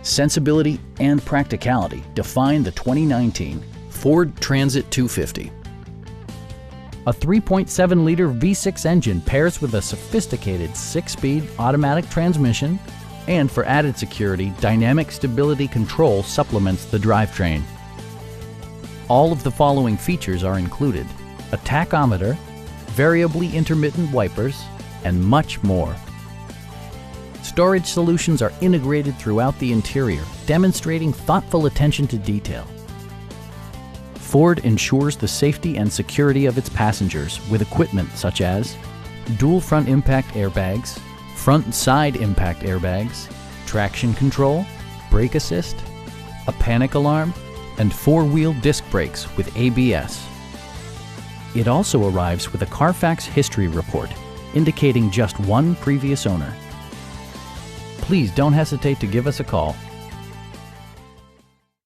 Sensibility and practicality define the 2019 Ford Transit 250. A 3.7-liter V6 engine pairs with a sophisticated 6-speed automatic transmission, and for added security, dynamic stability control supplements the drivetrain. All of the following features are included: a tachometer, variably intermittent wipers, and much more. Storage solutions are integrated throughout the interior, demonstrating thoughtful attention to detail. Ford ensures the safety and security of its passengers with equipment such as dual front impact airbags, front and side impact airbags, traction control, brake assist, a panic alarm, and 4-wheel disc brakes with ABS. It also arrives with a Carfax history report, indicating just one previous owner. Please don't hesitate to give us a call.